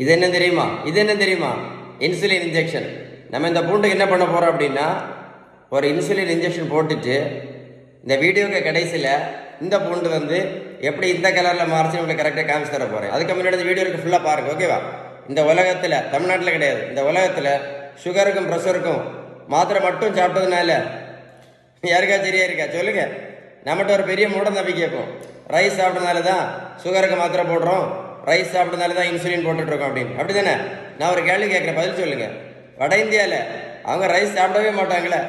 இது என்ன தெரியுமா? Insulin injection. நம்ம இந்த பூண்டுக்கு என்ன பண்ண போகிறோம் அப்படின்னா, ஒரு இன்சுலின் இன்ஜெக்ஷன் போட்டுட்டு இந்த வீடியோக்கு கடைசியில் இந்த பூண்டு எப்படி இந்த கலரில் மாறிச்சு உங்களுக்கு கரெக்டாக காமிச்சு தர போகிறேன். அதுக்கு முன்னாடி இந்த வீடியோக்கு ஃபுல்லாக பாருங்கள், ஓகேவா? இந்த உலகத்தில், தமிழ்நாட்டில் கிடையாது, இந்த உலகத்தில் சுகருக்கும் ப்ரெஷருக்கும் மாத்திரை மட்டும் சாப்பிட்டதுனால யாருக்கா சரியா இருக்கா சொல்லுங்க. நம்மகிட்ட ஒரு பெரிய மூட நம்பிக்கை இருக்கும். ரைஸ் சாப்பிட்டதுனால தான் சுகருக்கு மாத்திரை போடுறோம், ரைஸ் சாப்பிட்டதுனால தான் இன்சுலின் போட்டுட்ருக்கோம் அப்படின்னு. அப்படி தானே? நான் ஒரு கேள்வி கேட்குறேன், பதில் சொல்லுங்கள். வட இந்தியாவில் அவங்க ரைஸ் சாப்பிடவே மாட்டாங்களே.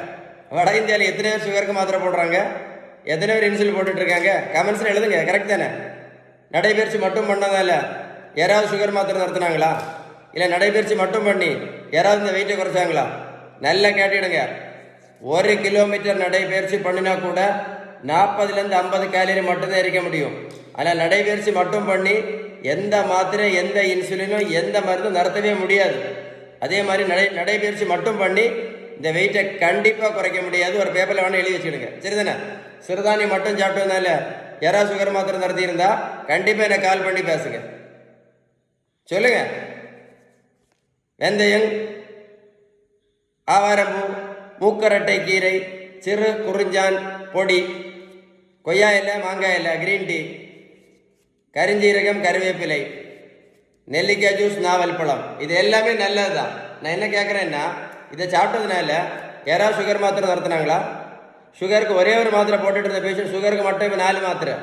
வட இந்தியாவில் எத்தனை பேர் சுகருக்கு மாத்திரை போடுறாங்க, எத்தனை பேர் இன்சுலின் போட்டுட்ருக்காங்க? கமெண்ட்ஸில் எழுதுங்க. கரெக்ட் தானே? நடைபயிற்சி மட்டும் பண்ணதால யாராவது சுகர் மாத்திரை நடத்துனாங்களா? இல்லை நடைபயிற்சி மட்டும் பண்ணி யாராவது இந்த வெயிட்டை குறைச்சாங்களா? நல்லா கேட்டுடுங்க. 1 கிலோமீட்டர் நடைபயிற்சி பண்ணினா கூட 40லேருந்து 50 கேலரி மட்டும்தான் எரிக்க முடியும். ஆனால் நடைபயிற்சி மட்டும் பண்ணி எந்த மாத்திரை, எந்த இன்சுலினும், எந்த மருந்தும் நடத்தவே முடியாது. அதே மாதிரி நடைபயிற்சி மட்டும் பண்ணி இந்த வெயிட்டை கண்டிப்பாக குறைக்க முடியாது. ஒரு பேப்பரில் வேணால் எழுதி வச்சுடுங்க, சரிதானே? சிறுதானியம் மட்டும் சாப்பிட்டதுனால யாராவது சுகர் மாத்திரை நடத்தியிருந்தா கண்டிப்பாக என்னை கால் பண்ணி பேசுங்க, சொல்லுங்க. வெந்தயம், ஆவாரம்பூ, மூக்கரட்டை கீரை, சிறு குறிஞ்சான் பொடி, கொய்யா இலை, மாங்காய் இலை, கிரீன் டீ, கரிஞ்சீரகம், கருவேப்பிலை, நெல்லிக்காய் ஜூஸ், நாவல் பழம், இது எல்லாமே நல்லது தான். நான் என்ன கேட்குறேன்னா, இதை சாப்பிட்டதுனால யாராவது சுகர் மாத்திரை நடத்துனாங்களா? சுகருக்கு ஒரே ஒரு மாத்திரை போட்டுட்டு இருந்த பேஷண்ட் சுகருக்கு மட்டும் இப்போ 4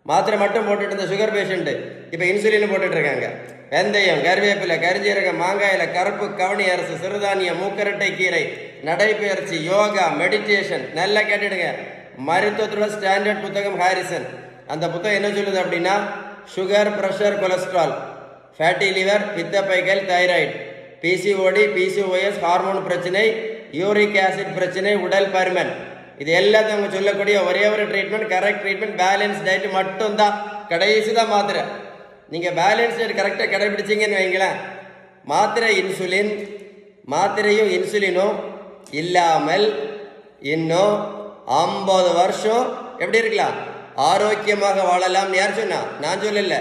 மாத்திரை மட்டும் போட்டுட்டு இருந்த சுகர் பேஷண்ட்டு இப்போ இன்சுலின் போட்டுட்ருக்காங்க. வெந்தயம், கருவேப்பிலை, கரிஞ்சீரகம், மாங்காயில், கருப்பு கவனி அரசு, சிறுதானியம், மூக்கரட்டை கீரை, நடைபயிற்சி, யோகா, மெடிடேஷன். நல்லா கேட்டுடுங்க. மருத்துவத்தோட ஸ்டாண்டர்ட் புத்தகம் ஹாரிசன். அந்த புத்தகம் என்ன சொல்லுது அப்படின்னா, sugar, pressure, cholesterol, fatty liver, பித்தப்பைகள், தைராய்டு, பிசிஓடி, பிசிஓஎஸ், ஹார்மோன் பிரச்சனை, யூரிக் ஆசிட் பிரச்சனை, உடல் பருமன், இது எல்லாத்தையும் அவங்க சொல்லக்கூடிய ஒரே ஒரு treatment, correct treatment, balance diet மட்டும்தான். கடைசி தான் மாத்திரை. நீங்கள் பேலன்ஸ் டயட் கரெக்டாக கடைபிடிச்சிங்கன்னு வைங்களேன், மாத்திரையும் இன்சுலினும் இல்லாமல் இன்னும் 50 வருஷம் எப்படி இருக்கலாம், ஆரோக்கியமாக வாழலாம். யார் சொன்னா? நான் சொல்லல,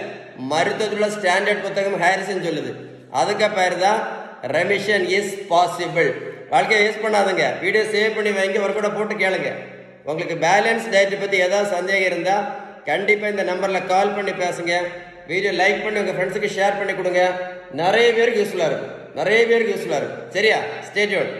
மருத்துவத்துள்ள ஸ்டாண்டர்ட் புத்தகம் ஹாரிசன் சொல்லுது. அதுக்கு பேர் தான் ரெமிஷன் இஸ் பாசிபிள். வாழ்க்கையை வேஸ்ட் பண்ணாதுங்க. வீடியோ சேவ் பண்ணி வைங்க, ஒரு கூட போட்டு கேளுங்க. உங்களுக்கு பேலன்ஸ் டயட்டை பற்றி ஏதாவது சந்தேகம் இருந்தால் கண்டிப்பாக இந்த நம்பரில் கால் பண்ணி பேசுங்க. வீடியோ லைக் பண்ணி உங்கள் ஃப்ரெண்ட்ஸுக்கு ஷேர் பண்ணி கொடுங்க. நிறைய பேருக்கு யூஸ்ஃபுல்லாக இருக்கும். சரியா? Stay tune.